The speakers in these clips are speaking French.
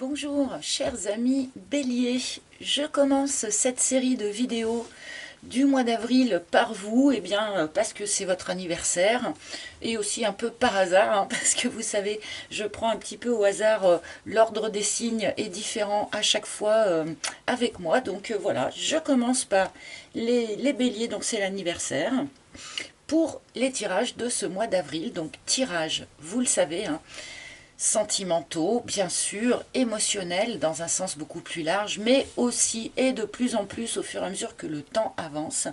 Bonjour chers amis Bélier, je commence cette série de vidéos du mois d'avril par vous, et bien parce que c'est votre anniversaire et aussi un peu par hasard, parce que vous savez, je prends un petit peu au hasard, l'ordre des signes est différent à chaque fois avec moi, donc voilà, je commence par les Béliers, donc c'est l'anniversaire. Pour les tirages de ce mois d'avril, donc tirage, vous le savez, sentimentaux, bien sûr, émotionnels dans un sens beaucoup plus large, mais aussi et de plus en plus au fur et à mesure que le temps avance,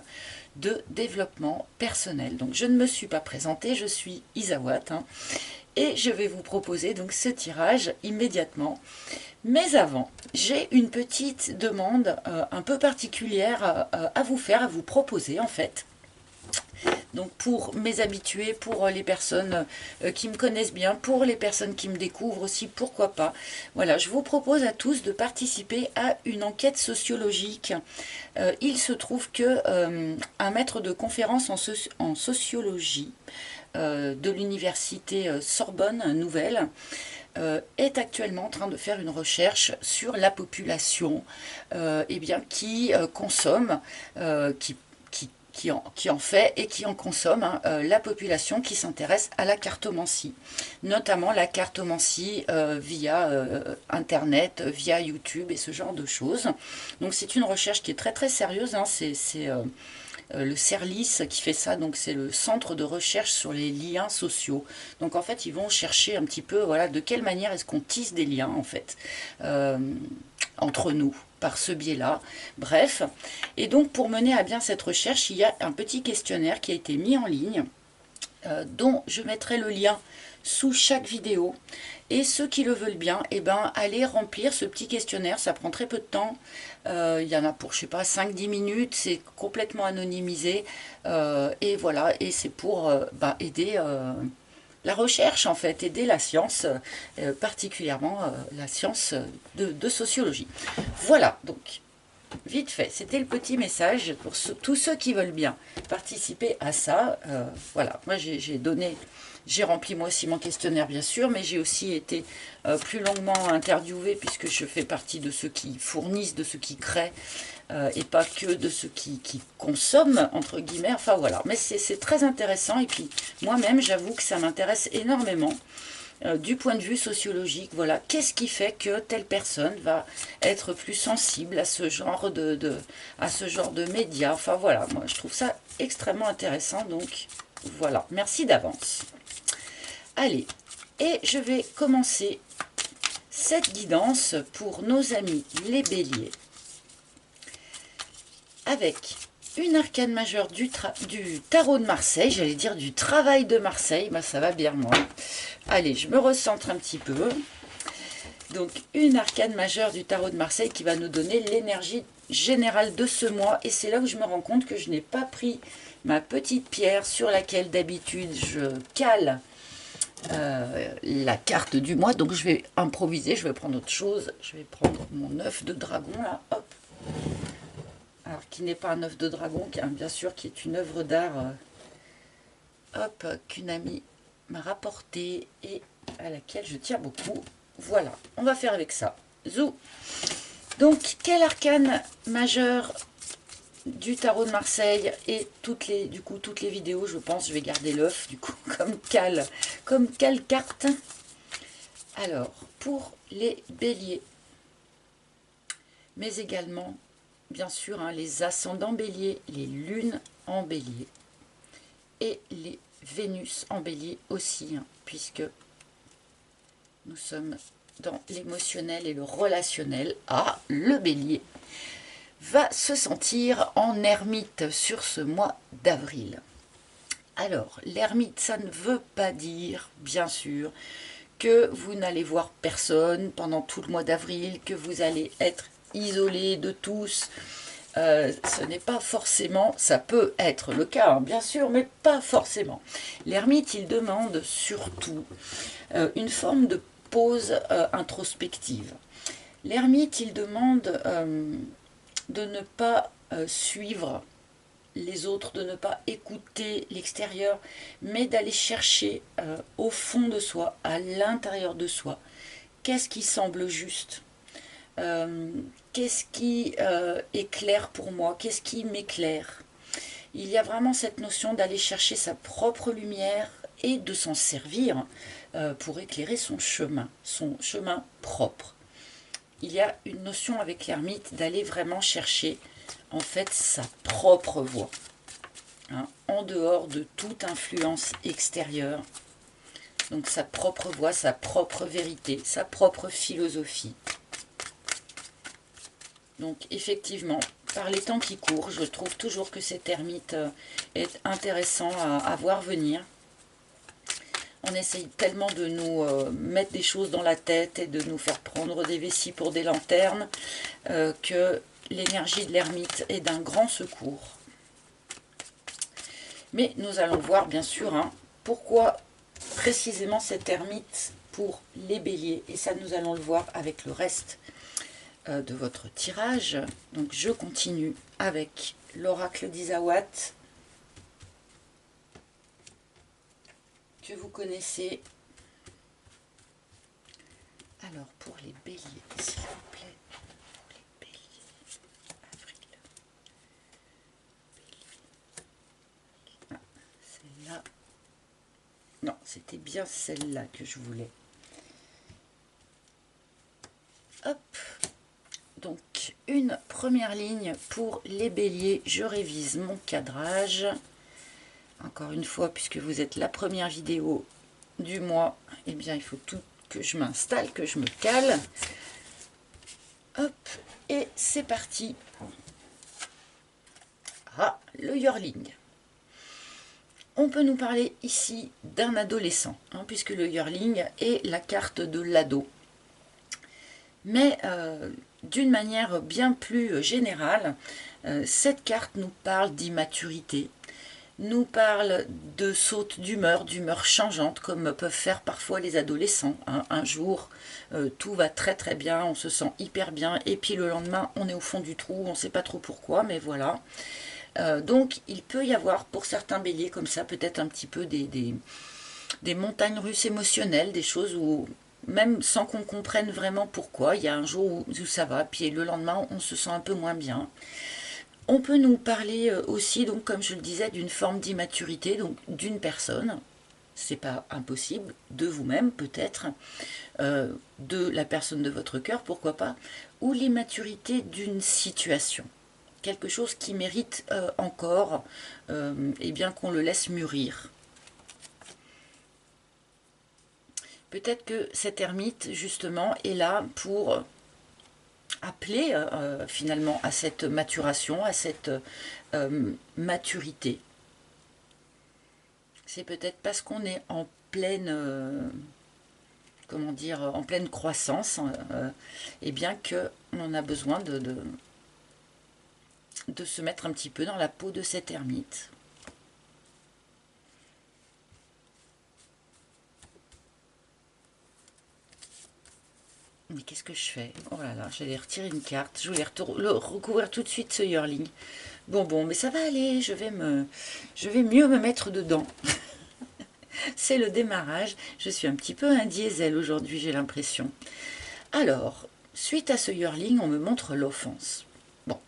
de développement personnel. Donc je ne me suis pas présentée, je suis Isawat, et je vais vous proposer donc ce tirage immédiatement. Mais avant, j'ai une petite demande un peu particulière à vous faire, à vous proposer en fait. Donc pour mes habitués, pour les personnes qui me connaissent bien, pour les personnes qui me découvrent aussi, pourquoi pas. Voilà, je vous propose à tous de participer à une enquête sociologique. Il se trouve que un maître de conférence en sociologie de l'université Sorbonne Nouvelle est actuellement en train de faire une recherche sur la population qui consomme, qui en fait et qui en consomme, la population qui s'intéresse à la cartomancie, notamment la cartomancie via Internet, via YouTube et ce genre de choses. Donc c'est une recherche qui est très très sérieuse, c'est le CERLIS qui fait ça, donc c'est le centre de recherche sur les liens sociaux. Donc en fait ils vont chercher un petit peu, voilà, de quelle manière est-ce qu'on tisse des liens en fait entre nous par ce biais-là. Bref, et donc pour mener à bien cette recherche, il y a un petit questionnaire qui a été mis en ligne, dont je mettrai le lien sous chaque vidéo. Et ceux qui le veulent bien, allez remplir ce petit questionnaire, ça prend très peu de temps. Il y en a pour, je sais pas, 5-10 minutes, c'est complètement anonymisé. Et voilà, et c'est pour aider la recherche, en fait, aider la science, particulièrement la science de sociologie. Voilà, donc, vite fait, c'était le petit message pour tous ceux qui veulent bien participer à ça. Voilà, moi j'ai rempli moi aussi mon questionnaire bien sûr, mais j'ai aussi été plus longuement interviewée puisque je fais partie de ceux qui fournissent, de ceux qui créent, et pas que de ceux qui consomment, entre guillemets. Enfin voilà, mais c'est très intéressant et puis moi-même j'avoue que ça m'intéresse énormément. Du point de vue sociologique, voilà, qu'est-ce qui fait que telle personne va être plus sensible à ce genre à ce genre de médias. Enfin voilà, moi je trouve ça extrêmement intéressant, donc voilà, merci d'avance. Allez, et je vais commencer cette guidance pour nos amis les béliers avec une arcane majeure du tarot de Marseille, j'allais dire du travail de Marseille, ça va bien moi. Allez, je me recentre un petit peu. Donc une arcane majeure du tarot de Marseille qui va nous donner l'énergie générale de ce mois. Et c'est là où je me rends compte que je n'ai pas pris ma petite pierre sur laquelle d'habitude je cale la carte du mois. Donc je vais improviser, je vais prendre autre chose. Je vais prendre mon œuf de dragon là, hop. Alors qui n'est pas un œuf de dragon, bien sûr, qui est une œuvre d'art hop, qu'une amie m'a rapporté et à laquelle je tiens beaucoup. Voilà, on va faire avec ça. Zou. Donc, quel arcane majeur du tarot de Marseille et toutes les vidéos, je pense, je vais garder l'œuf, du coup, comme cale carte. Alors, pour les béliers, mais également, bien sûr, les ascendants béliers, les lunes en bélier, et les Vénus en bélier aussi, puisque nous sommes dans l'émotionnel et le relationnel. Ah, le bélier va se sentir en ermite sur ce mois d'avril. Alors, l'ermite, ça ne veut pas dire, bien sûr, que vous n'allez voir personne pendant tout le mois d'avril, que vous allez être isolé de tous. Ce n'est pas forcément, ça peut être le cas, bien sûr, mais pas forcément. L'ermite, il demande surtout une forme de pause introspective. L'ermite, il demande de ne pas suivre les autres, de ne pas écouter l'extérieur, mais d'aller chercher au fond de soi, à l'intérieur de soi, qu'est-ce qui semble juste, qu'est-ce qui est clair pour moi, qu'est-ce qui m'éclaire. Il y a vraiment cette notion d'aller chercher sa propre lumière et de s'en servir pour éclairer son chemin propre. Il y a une notion avec l'ermite d'aller vraiment chercher en fait sa propre voie, hein, en dehors de toute influence extérieure. Donc sa propre voix, sa propre vérité, sa propre philosophie. Donc effectivement, par les temps qui courent, je trouve toujours que cet ermite est intéressant à voir venir. On essaye tellement de nous mettre des choses dans la tête et de nous faire prendre des vessies pour des lanternes que l'énergie de l'ermite est d'un grand secours. Mais nous allons voir bien sûr pourquoi précisément cet ermite pour les béliers. Et ça, nous allons le voir avec le reste de votre tirage. Donc je continue avec l'oracle d'Isawat, que vous connaissez. Alors pour les béliers, s'il vous plaît, pour les béliers, avril, bélier. Ah, celle-là. Non, c'était bien celle-là que je voulais. Hop. Donc, une première ligne pour les béliers. Je révise mon cadrage. Encore une fois, puisque vous êtes la première vidéo du mois, eh bien, il faut tout que je m'installe, que je me cale. Hop, et c'est parti. Ah, le yearling. On peut nous parler ici d'un adolescent, puisque le yearling est la carte de l'ado. Mais d'une manière bien plus générale, cette carte nous parle d'immaturité, nous parle de sautes d'humeur changeantes, comme peuvent faire parfois les adolescents. Un jour, tout va très très bien, on se sent hyper bien, et puis le lendemain, on est au fond du trou, on ne sait pas trop pourquoi, mais voilà. Donc, il peut y avoir, pour certains béliers comme ça, peut-être un petit peu des montagnes russes émotionnelles, des choses où, même sans qu'on comprenne vraiment pourquoi, il y a un jour où ça va, puis le lendemain, on se sent un peu moins bien. On peut nous parler aussi, donc comme je le disais, d'une forme d'immaturité, donc d'une personne, c'est pas impossible, de vous-même peut-être, de la personne de votre cœur, pourquoi pas, ou l'immaturité d'une situation. Quelque chose qui mérite encore eh bien qu'on le laisse mûrir. Peut-être que cet ermite, justement, est là pour appeler finalement à cette maturation, à cette maturité. C'est peut-être parce qu'on est en pleine, comment dire, en pleine croissance, et bien qu'on en a besoin de se mettre un petit peu dans la peau de cet ermite. Mais qu'est-ce que je fais? Oh là là, j'allais retirer une carte. Je voulais recouvrir tout de suite ce yearling. Bon, mais ça va aller. Je vais mieux me mettre dedans. C'est le démarrage. Je suis un petit peu un diesel aujourd'hui, j'ai l'impression. Alors, suite à ce yearling, on me montre l'offense. Bon.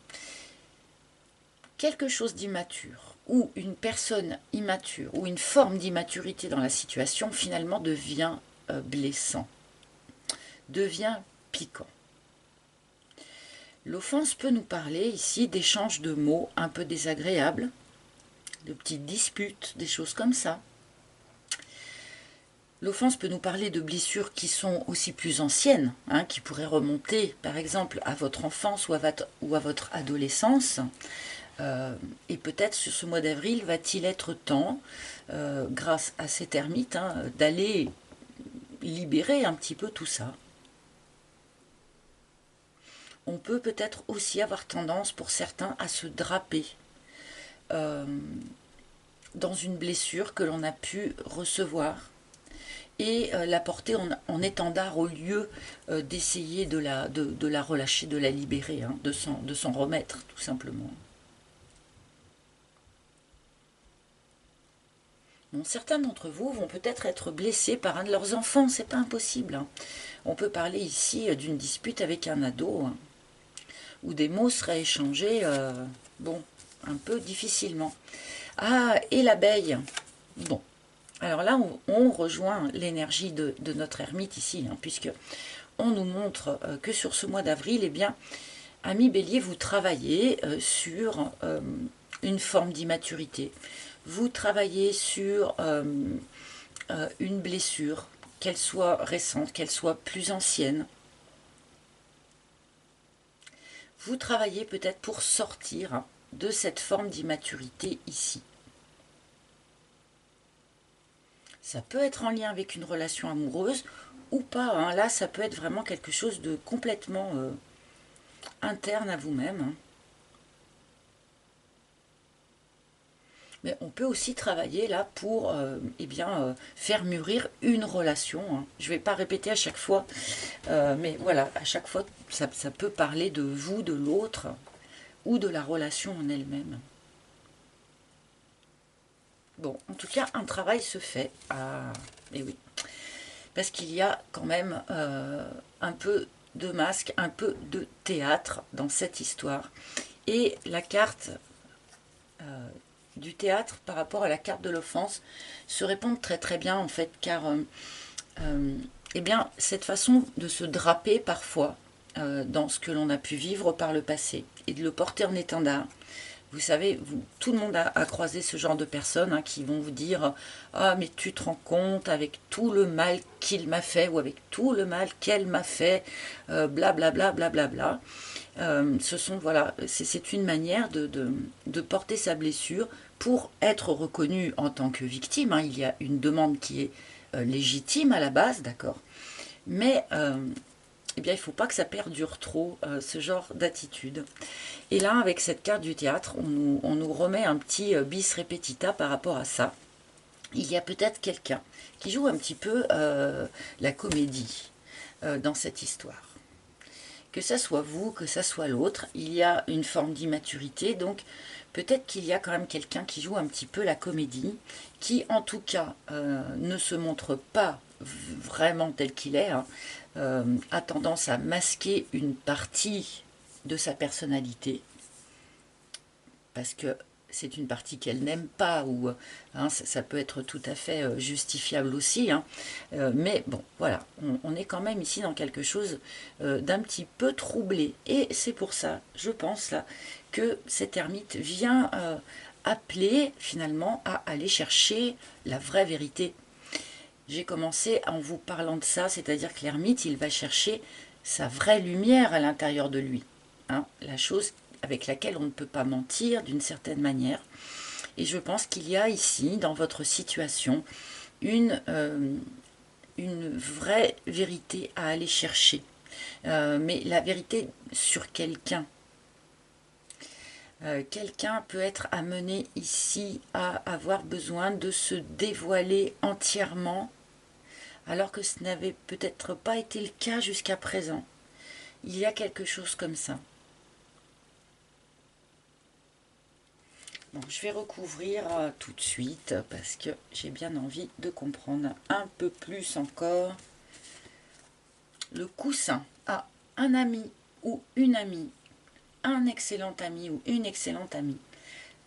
Quelque chose d'immature, ou une personne immature, ou une forme d'immaturité dans la situation, finalement devient blessant, devient piquant. L'offense peut nous parler ici d'échanges de mots un peu désagréables, de petites disputes, des choses comme ça. L'offense peut nous parler de blessures qui sont aussi plus anciennes, qui pourraient remonter par exemple à votre enfance ou à votre adolescence. Et peut-être sur ce mois d'avril va-t-il être temps, grâce à cet ermite, d'aller libérer un petit peu tout ça. On peut peut-être aussi avoir tendance pour certains à se draper dans une blessure que l'on a pu recevoir et la porter en étendard au lieu d'essayer de la relâcher, de la libérer, de s'en remettre tout simplement. Bon, certains d'entre vous vont peut-être être blessés par un de leurs enfants, c'est pas impossible. On peut parler ici d'une dispute avec un ado, hein, où des mots seraient échangés, bon, un peu difficilement. Ah, et l'abeille. Bon, alors là, on rejoint l'énergie de notre ermite ici, hein, puisque on nous montre que sur ce mois d'avril, eh bien, ami Bélier, vous travaillez sur une forme d'immaturité. Vous travaillez sur une blessure, qu'elle soit récente, qu'elle soit plus ancienne. Vous travaillez peut-être pour sortir de cette forme d'immaturité ici. Ça peut être en lien avec une relation amoureuse ou pas, hein. Là, ça peut être vraiment quelque chose de complètement interne à vous-même, hein. Mais on peut aussi travailler là pour eh bien, faire mûrir une relation, hein. Je ne vais pas répéter à chaque fois, mais voilà, à chaque fois, ça peut parler de vous, de l'autre, ou de la relation en elle-même. Bon, en tout cas, un travail se fait. Ah, et oui. Parce qu'il y a quand même un peu de masque, un peu de théâtre dans cette histoire. Et la carte du théâtre par rapport à la carte de l'offense se répondent très très bien en fait, car eh bien, cette façon de se draper parfois dans ce que l'on a pu vivre par le passé et de le porter en étendard. Vous savez, tout le monde a croisé ce genre de personnes, hein, qui vont vous dire « Ah, mais tu te rends compte avec tout le mal qu'il m'a fait ou avec tout le mal qu'elle m'a fait, blablabla, blablabla. » Ce sont, voilà, c'est une manière de porter sa blessure pour être reconnu en tant que victime, hein. Il y a une demande qui est légitime à la base, d'accord, mais eh bien, il ne faut pas que ça perdure trop, ce genre d'attitude. Et là, avec cette carte du théâtre, on nous remet un petit bis repetita par rapport à ça. Il y a peut-être quelqu'un qui joue un petit peu la comédie dans cette histoire. Que ça soit vous, que ça soit l'autre, il y a une forme d'immaturité, donc peut-être qu'il y a quand même quelqu'un qui joue un petit peu la comédie, qui en tout cas ne se montre pas vraiment tel qu'il est, hein, a tendance à masquer une partie de sa personnalité, parce que c'est une partie qu'elle n'aime pas, ou hein, ça peut être tout à fait justifiable aussi, hein. Mais bon, voilà, on est quand même ici dans quelque chose d'un petit peu troublé. Et c'est pour ça, je pense, là, que cette ermite vient appeler finalement à aller chercher la vraie vérité. J'ai commencé en vous parlant de ça, c'est-à-dire que l'ermite, il va chercher sa vraie lumière à l'intérieur de lui, hein, la chose avec laquelle on ne peut pas mentir d'une certaine manière. Et je pense qu'il y a ici, dans votre situation, une vraie vérité à aller chercher. Mais la vérité sur quelqu'un. Quelqu'un peut être amené ici à avoir besoin de se dévoiler entièrement, alors que ce n'avait peut-être pas été le cas jusqu'à présent. Il y a quelque chose comme ça. Bon, je vais recouvrir tout de suite parce que j'ai bien envie de comprendre un peu plus encore. Le coussin a un ami ou une amie, un excellent ami ou une excellente amie,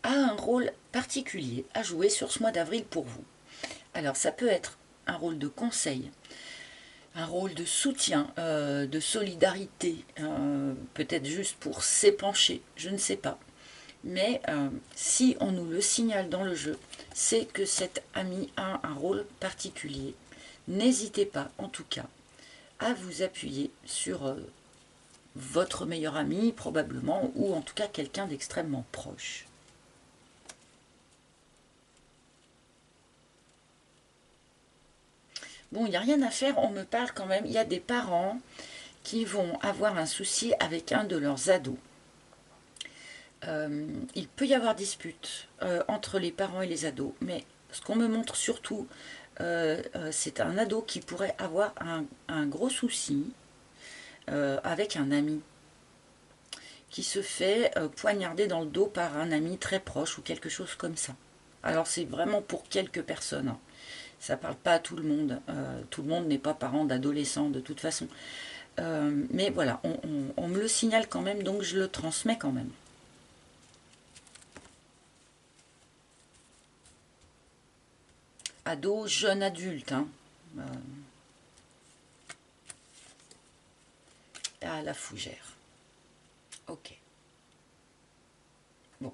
a un rôle particulier à jouer sur ce mois d'avril pour vous. Alors ça peut être un rôle de conseil, un rôle de soutien, de solidarité, peut-être juste pour s'épancher, je ne sais pas. Mais si on nous le signale dans le jeu, c'est que cet ami a un rôle particulier. N'hésitez pas, en tout cas, à vous appuyer sur votre meilleur ami, probablement, ou en tout cas quelqu'un d'extrêmement proche. Bon, il n'y a rien à faire, on me parle quand même. Il y a des parents qui vont avoir un souci avec un de leurs ados. Il peut y avoir dispute entre les parents et les ados, mais ce qu'on me montre surtout, c'est un ado qui pourrait avoir un gros souci avec un ami qui se fait poignarder dans le dos par un ami très proche ou quelque chose comme ça. Alors c'est vraiment pour quelques personnes, hein. Ça parle pas à tout le monde. Tout le monde n'est pas parent d'adolescents de toute façon. Mais voilà, on me le signale quand même, donc je le transmets quand même. Ado, jeune adulte. Hein. Ah, la fougère. Ok. Bon.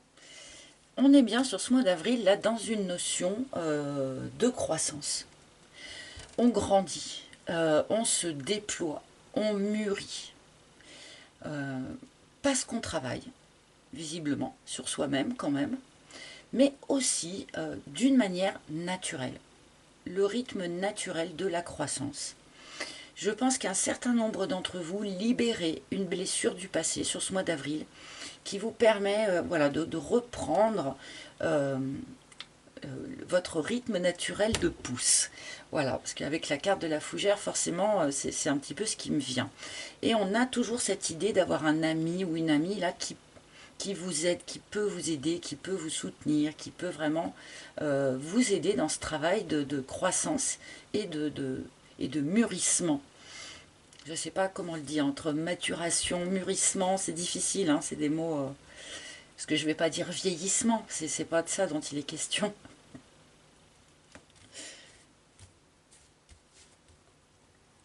On est bien sur ce mois d'avril, là, dans une notion de croissance. On grandit, on se déploie, on mûrit. Parce qu'on travaille, visiblement, sur soi-même quand même, mais aussi d'une manière naturelle. Le rythme naturel de la croissance. Je pense qu'un certain nombre d'entre vous libérez une blessure du passé sur ce mois d'avril qui vous permet voilà, de reprendre votre rythme naturel de pouce. Voilà, parce qu'avec la carte de la fougère, forcément, c'est un petit peu ce qui me vient. Et on a toujours cette idée d'avoir un ami ou une amie là qui vous aide, qui peut vous aider, qui peut vous soutenir, qui peut vraiment vous aider dans ce travail de croissance et de mûrissement. Je ne sais pas comment le dire, entre maturation, mûrissement, c'est difficile, hein, c'est des mots... parce que je ne vais pas dire vieillissement, c'est pas de ça dont il est question.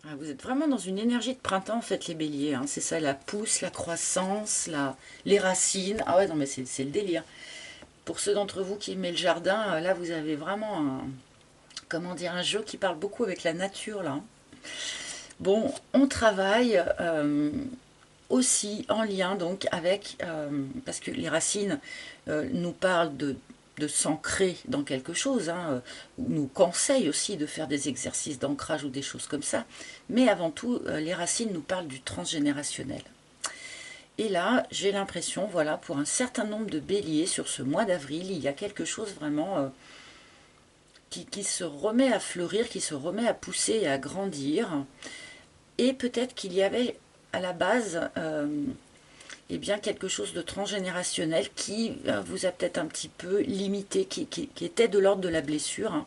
Ah, vous êtes vraiment dans une énergie de printemps en fait les béliers, hein. C'est ça, la pousse, la croissance, les racines. Ah ouais non mais c'est le délire. Pour ceux d'entre vous qui aiment le jardin, là vous avez vraiment comment dire, un jeu qui parle beaucoup avec la nature là. Bon, on travaille aussi en lien donc avec, parce que les racines nous parlent de s'ancrer dans quelque chose, hein, nous conseillent aussi de faire des exercices d'ancrage ou des choses comme ça, mais avant tout, les racines nous parlent du transgénérationnel. Et là, j'ai l'impression, voilà, pour un certain nombre de béliers sur ce mois d'avril, il y a quelque chose vraiment qui se remet à fleurir, qui se remet à pousser et à grandir. Et peut-être qu'il y avait à la base eh bien, quelque chose de transgénérationnel qui vous a peut-être un petit peu limité, qui était de l'ordre de la blessure, hein,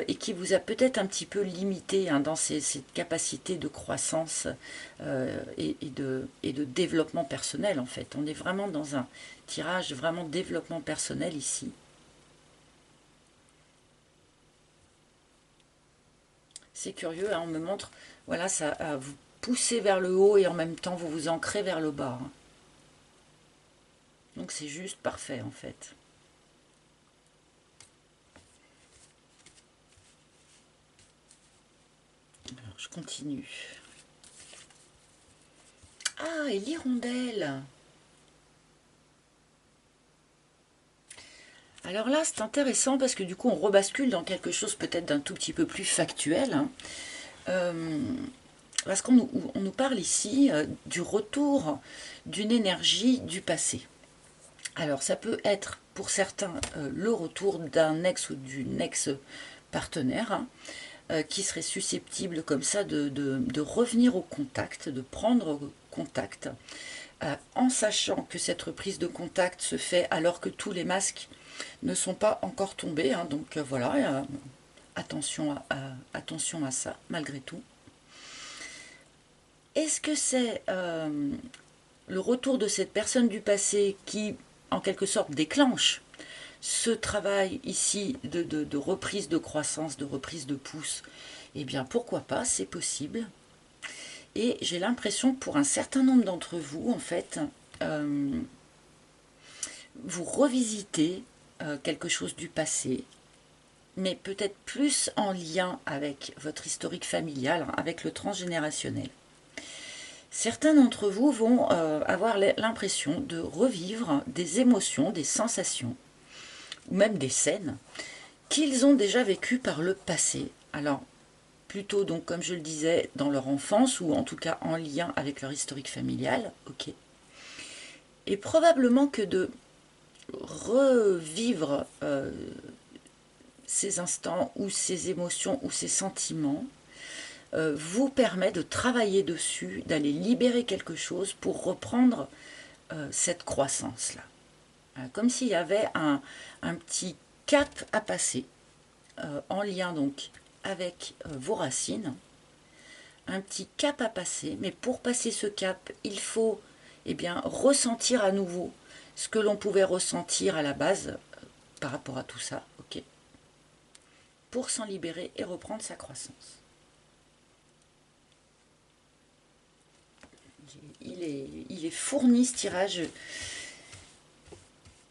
et qui vous a peut-être un petit peu limité hein, dans cette capacité de croissance et de développement personnel en fait. On est vraiment dans un tirage vraiment développement personnel ici. C'est curieux, hein, on me montre, voilà, ça vous poussez vers le haut et en même temps vous vous ancrez vers le bas. Hein. Donc c'est juste parfait en fait. Alors je continue. Ah, et l'hirondelle. Alors là, c'est intéressant parce que du coup, on rebascule dans quelque chose peut-être d'un tout petit peu plus factuel. Hein. Parce qu'on nous parle ici du retour d'une énergie du passé. Alors, ça peut être pour certains le retour d'un ex ou d'une ex-partenaire hein, qui serait susceptible comme ça de revenir au contact, de prendre contact, en sachant que cette reprise de contact se fait alors que tous les masques ne sont pas encore tombés. Hein, donc voilà, attention à ça, malgré tout. Est-ce que c'est le retour de cette personne du passé qui, en quelque sorte, déclenche ce travail ici de reprise de croissance, de reprise de pouce? Eh bien, pourquoi pas, c'est possible. Et j'ai l'impression que pour un certain nombre d'entre vous, en fait, vous revisitez quelque chose du passé, mais peut-être plus en lien avec votre historique familial, hein, avec le transgénérationnel. Certains d'entre vous vont avoir l'impression de revivre des émotions, des sensations, ou même des scènes qu'ils ont déjà vécues par le passé. Alors, plutôt donc, comme je le disais, dans leur enfance, ou en tout cas en lien avec leur historique familial, ok. Et probablement que de revivre ces instants, ou ces émotions, ou ces sentiments, vous permet de travailler dessus, d'aller libérer quelque chose pour reprendre cette croissance-là. Comme s'il y avait un petit cap à passer en lien donc avec vos racines, un petit cap à passer, mais pour passer ce cap, il faut bien ressentir à nouveau ce que l'on pouvait ressentir à la base par rapport à tout ça, ok, pour s'en libérer et reprendre sa croissance. Il est fourni ce tirage.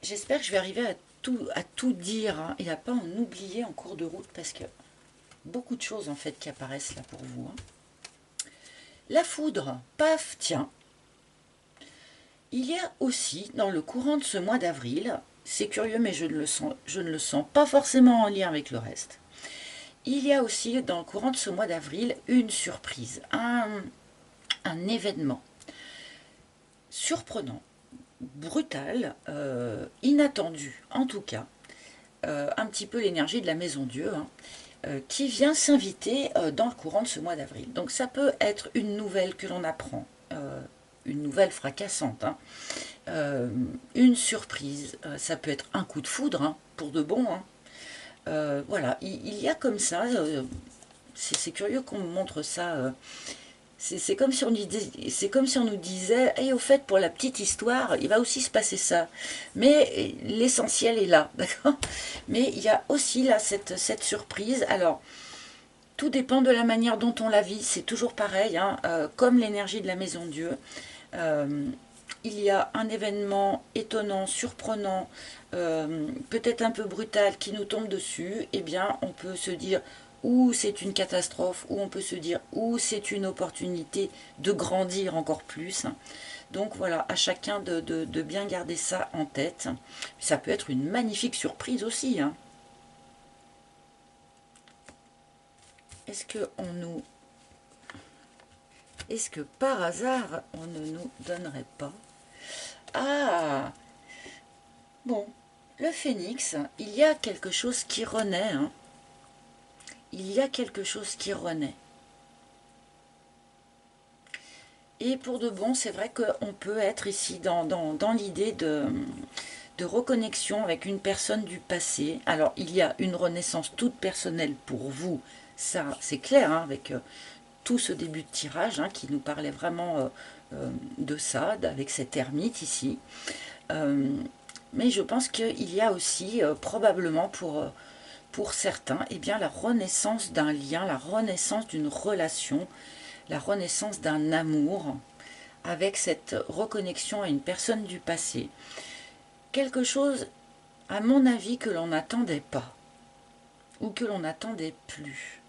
J'espère que je vais arriver à tout dire hein, et à pas en oublier en cours de route parce que beaucoup de choses en fait qui apparaissent là pour vous. Hein. La foudre, paf, tiens. Il y a aussi dans le courant de ce mois d'avril, c'est curieux mais je ne le sens pas forcément en lien avec le reste. Il y a aussi dans le courant de ce mois d'avril une surprise, un événement surprenant, brutal, inattendu en tout cas, un petit peu l'énergie de la Maison Dieu, hein, qui vient s'inviter dans le courant de ce mois d'avril. Donc ça peut être une nouvelle que l'on apprend, une nouvelle fracassante, hein, une surprise, ça peut être un coup de foudre, hein, pour de bon. Hein. Voilà, il y a comme ça, c'est curieux qu'on me montre ça. C'est comme si on nous disait, hey, au fait, pour la petite histoire, il va aussi se passer ça. Mais l'essentiel est là, d'accord? Mais il y a aussi là cette surprise. Alors, tout dépend de la manière dont on la vit. C'est toujours pareil, hein, comme l'énergie de la Maison Dieu. Il y a un événement étonnant, surprenant, peut-être un peu brutal qui nous tombe dessus. Eh bien, on peut se dire ou c'est une catastrophe, ou on peut se dire ou c'est une opportunité de grandir encore plus. Donc voilà, à chacun de bien garder ça en tête. Ça peut être une magnifique surprise aussi. Hein. Est-ce que par hasard, on ne nous donnerait pas... Ah bon, le phénix, il y a quelque chose qui renaît, hein. Il y a quelque chose qui renaît. Et pour de bon, c'est vrai qu'on peut être ici dans l'idée de reconnexion avec une personne du passé. Alors, il y a une renaissance toute personnelle pour vous, ça c'est clair, hein, avec tout ce début de tirage hein, qui nous parlait vraiment de ça, avec cette ermite ici. Mais je pense qu'il y a aussi probablement pour certains, eh bien, la renaissance d'un lien, la renaissance d'une relation, la renaissance d'un amour, avec cette reconnexion à une personne du passé. Quelque chose, à mon avis, que l'on n'attendait pas, ou que l'on n'attendait plus.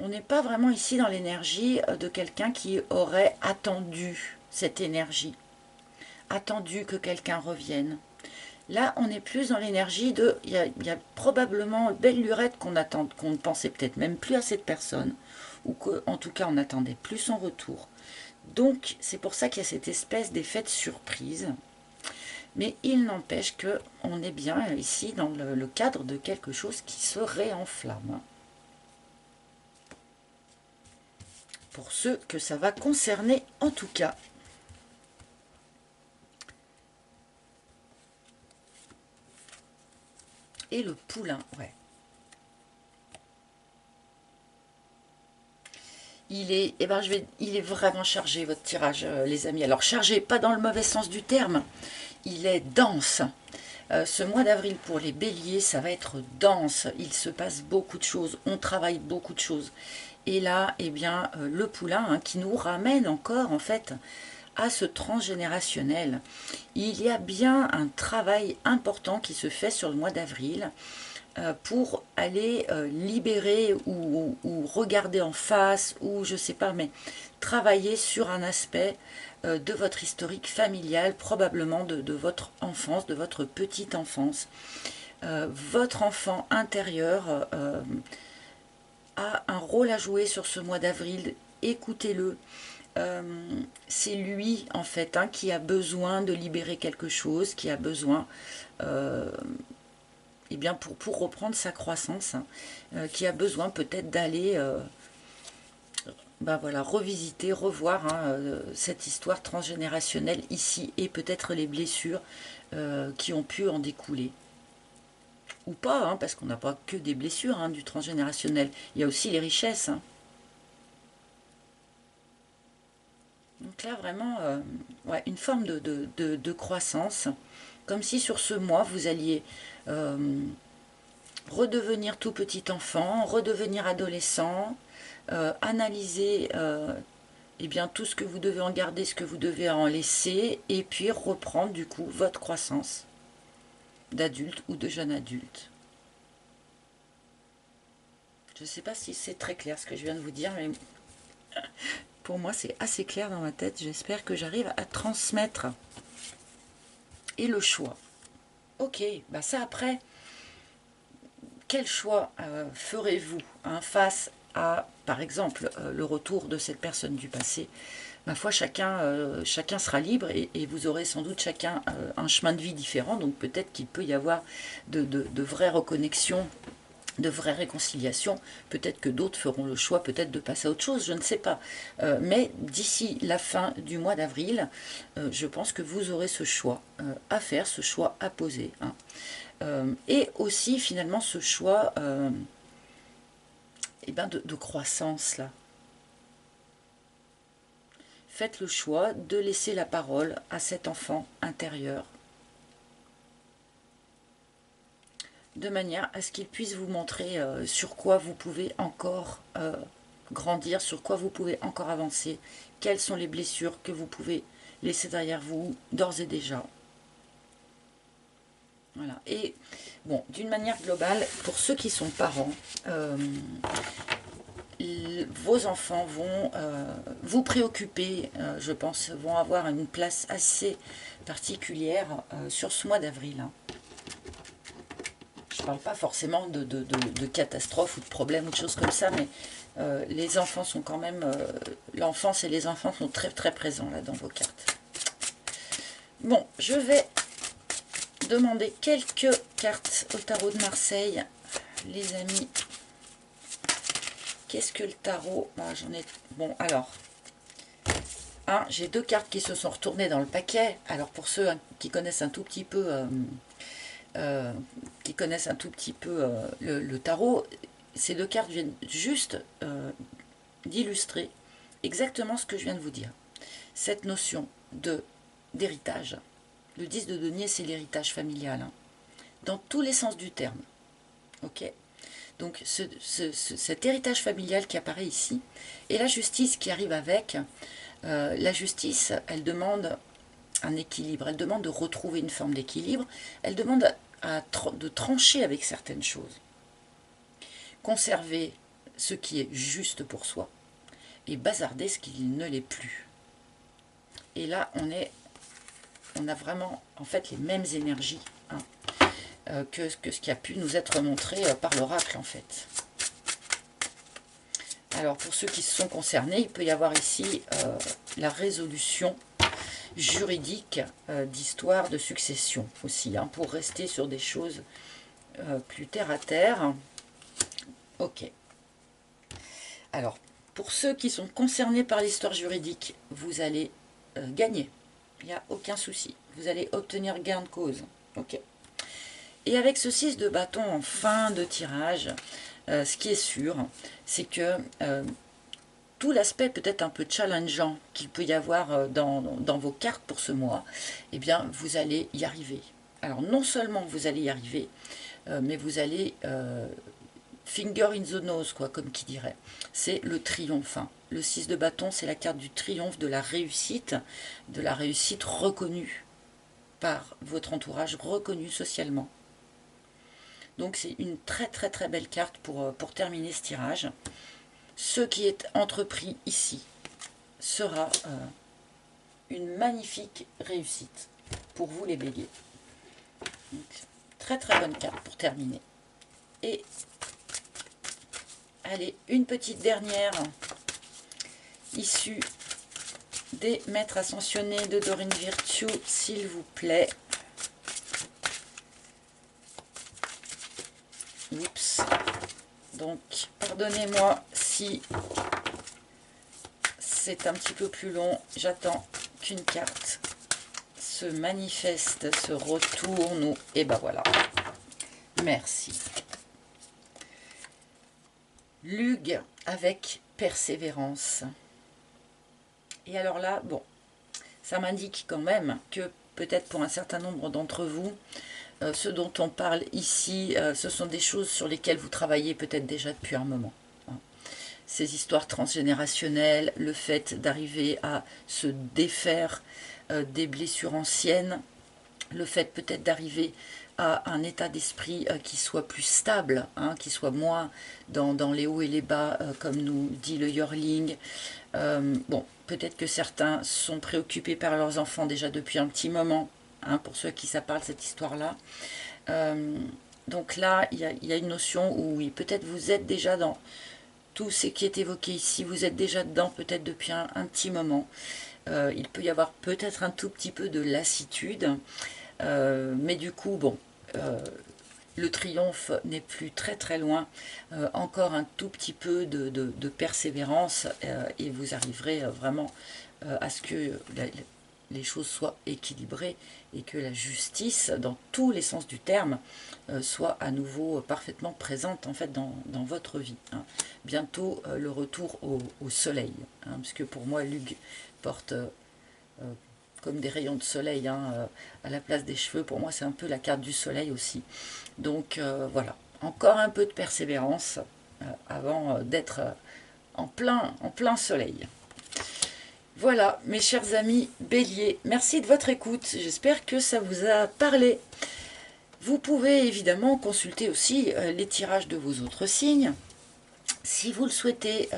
On n'est pas vraiment ici dans l'énergie de quelqu'un qui aurait attendu cette énergie, attendu que quelqu'un revienne. Là, on est plus dans l'énergie de... Il y a probablement une belle lurette qu'on attend, qu'on ne pensait peut-être même plus à cette personne, ou qu'en tout cas, on n'attendait plus son retour. Donc, c'est pour ça qu'il y a cette espèce d'effet de surprise. Mais il n'empêche qu'on est bien ici dans le cadre de quelque chose qui se réenflamme. Pour ceux que ça va concerner en tout cas. Et le poulain, ouais. Il est, il est vraiment chargé, votre tirage, les amis. Alors, chargé, pas dans le mauvais sens du terme. Il est dense. Ce mois d'avril, pour les béliers, ça va être dense. Il se passe beaucoup de choses. On travaille beaucoup de choses. Et là, eh bien, le poulain, hein, qui nous ramène encore, en fait, à ce transgénérationnel. Il y a bien un travail important qui se fait sur le mois d'avril pour aller libérer ou regarder en face, ou je sais pas, mais travailler sur un aspect de votre historique familial, probablement de votre enfance, de votre petite enfance. Votre enfant intérieur a un rôle à jouer sur ce mois d'avril. Écoutez-le. C'est lui en fait hein, qui a besoin de libérer quelque chose, qui a besoin eh bien pour reprendre sa croissance, hein, qui a besoin peut-être d'aller ben voilà, revisiter, revoir hein, cette histoire transgénérationnelle ici et peut-être les blessures qui ont pu en découler. ou pas, hein, parce qu'on n'a pas que des blessures hein, du transgénérationnel, il y a aussi les richesses. Hein. Donc là, vraiment, ouais, une forme de croissance, comme si sur ce mois, vous alliez redevenir tout petit enfant, redevenir adolescent, analyser eh bien, tout ce que vous devez en garder, ce que vous devez en laisser, et puis reprendre du coup votre croissance d'adulte ou de jeune adulte. Je ne sais pas si c'est très clair ce que je viens de vous dire, mais pour moi c'est assez clair dans ma tête. J'espère que j'arrive à transmettre. Et le choix. Ok, bah ça après, quel choix ferez-vous hein, face à, par exemple, le retour de cette personne du passé? Ma foi, chacun sera libre et vous aurez sans doute chacun un chemin de vie différent. Donc peut-être qu'il peut y avoir de vraies reconnexions, de vraies réconciliations. Peut-être que d'autres feront le choix peut-être de passer à autre chose, je ne sais pas. Mais d'ici la fin du mois d'avril, je pense que vous aurez ce choix à faire, ce choix à poser. Hein. Et aussi finalement ce choix eh ben de croissance là. Faites le choix de laisser la parole à cet enfant intérieur, de manière à ce qu'il puisse vous montrer sur quoi vous pouvez encore grandir, sur quoi vous pouvez encore avancer, quelles sont les blessures que vous pouvez laisser derrière vous d'ores et déjà. Voilà. Et bon, d'une manière globale, pour ceux qui sont parents, vos enfants vont vous préoccuper, je pense, vont avoir une place assez particulière sur ce mois d'avril. Hein. Je ne parle pas forcément de catastrophes ou de problèmes ou de choses comme ça, mais les enfants sont quand même... l'enfance et les enfants sont très très présents là dans vos cartes. Bon, je vais demander quelques cartes au tarot de Marseille, les amis. Qu'est-ce que le tarot? Bah, j'en ai... Bon, alors... Hein, j'ai deux cartes qui se sont retournées dans le paquet. Alors, pour ceux hein, qui connaissent un tout petit peu... le tarot, ces deux cartes viennent juste d'illustrer exactement ce que je viens de vous dire. Cette notion d'héritage. Le 10 de denier, c'est l'héritage familial. Hein, dans tous les sens du terme. Ok ? Donc cet héritage familial qui apparaît ici, et la justice qui arrive avec, la justice, elle demande un équilibre, elle demande de retrouver une forme d'équilibre, elle demande de trancher avec certaines choses, conserver ce qui est juste pour soi, et bazarder ce qui ne l'est plus. Et là, on a vraiment en fait les mêmes énergies, hein, que ce qui a pu nous être montré par l'oracle en fait. Alors pour ceux qui se sont concernés, il peut y avoir ici la résolution juridique d'histoire de succession aussi, hein, pour rester sur des choses plus terre à terre. Ok. Alors pour ceux qui sont concernés par l'histoire juridique, vous allez gagner. Il n'y a aucun souci. Vous allez obtenir gain de cause. Ok. Et avec ce 6 de bâton en fin de tirage, ce qui est sûr, c'est que tout l'aspect peut-être un peu challengeant qu'il peut y avoir dans vos cartes pour ce mois, eh bien, vous allez y arriver. Alors, non seulement vous allez y arriver, mais vous allez finger in the nose, quoi, comme qui dirait. C'est le triomphe. Hein. Le 6 de bâton, c'est la carte du triomphe, de la réussite reconnue par votre entourage, reconnue socialement. Donc c'est une très très très belle carte pour terminer ce tirage. Ce qui est entrepris ici sera une magnifique réussite pour vous les béliers. Donc, très très bonne carte pour terminer. Et allez, une petite dernière issue des maîtres ascensionnés de Dorine Virtue, s'il vous plaît. Oups. Donc, pardonnez-moi si c'est un petit peu plus long. J'attends qu'une carte se manifeste, se retourne. Et ben voilà. Merci. Lug avec persévérance. Et alors là, bon, ça m'indique quand même que peut-être pour un certain nombre d'entre vous, ce dont on parle ici, ce sont des choses sur lesquelles vous travaillez peut-être déjà depuis un moment. Ces histoires transgénérationnelles, le fait d'arriver à se défaire des blessures anciennes, le fait peut-être d'arriver à un état d'esprit qui soit plus stable, hein, qui soit moins dans les hauts et les bas, comme nous dit le Yearling. Bon, peut-être que certains sont préoccupés par leurs enfants déjà depuis un petit moment, hein, pour ceux qui ça parle cette histoire-là. Donc là, il y a une notion où oui, peut-être vous êtes déjà dans tout ce qui est évoqué ici, vous êtes déjà dedans peut-être depuis un petit moment. Il peut y avoir peut-être un tout petit peu de lassitude, mais du coup, bon, le triomphe n'est plus très très loin. Encore un tout petit peu de persévérance et vous arriverez vraiment à ce que les choses soient équilibrées et que la justice, dans tous les sens du terme, soit à nouveau parfaitement présente en fait dans votre vie. Hein. Bientôt le retour au soleil, hein, puisque pour moi Lug porte comme des rayons de soleil hein, à la place des cheveux. Pour moi c'est un peu la carte du soleil aussi. Donc voilà, encore un peu de persévérance avant d'être en plein soleil. Voilà, mes chers amis béliers, merci de votre écoute. J'espère que ça vous a parlé. Vous pouvez évidemment consulter aussi les tirages de vos autres signes. Si vous le souhaitez,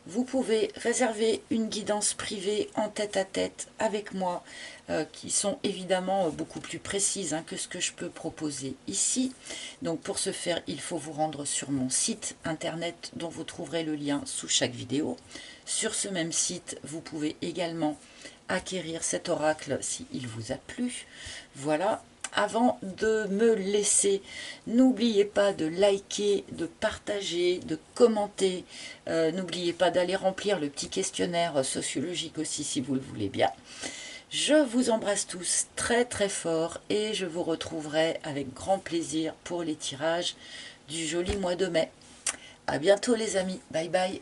vous pouvez réserver une guidance privée en tête-à-tête avec moi, qui sont évidemment beaucoup plus précises hein, que ce que je peux proposer ici. Donc pour ce faire, il faut vous rendre sur mon site internet dont vous trouverez le lien sous chaque vidéo. Sur ce même site, vous pouvez également acquérir cet oracle s'il vous a plu. Voilà. Avant de me laisser, n'oubliez pas de liker, de partager, de commenter. N'oubliez pas d'aller remplir le petit questionnaire sociologique aussi si vous le voulez bien. Je vous embrasse tous très très fort et je vous retrouverai avec grand plaisir pour les tirages du joli mois de mai. À bientôt les amis, bye bye.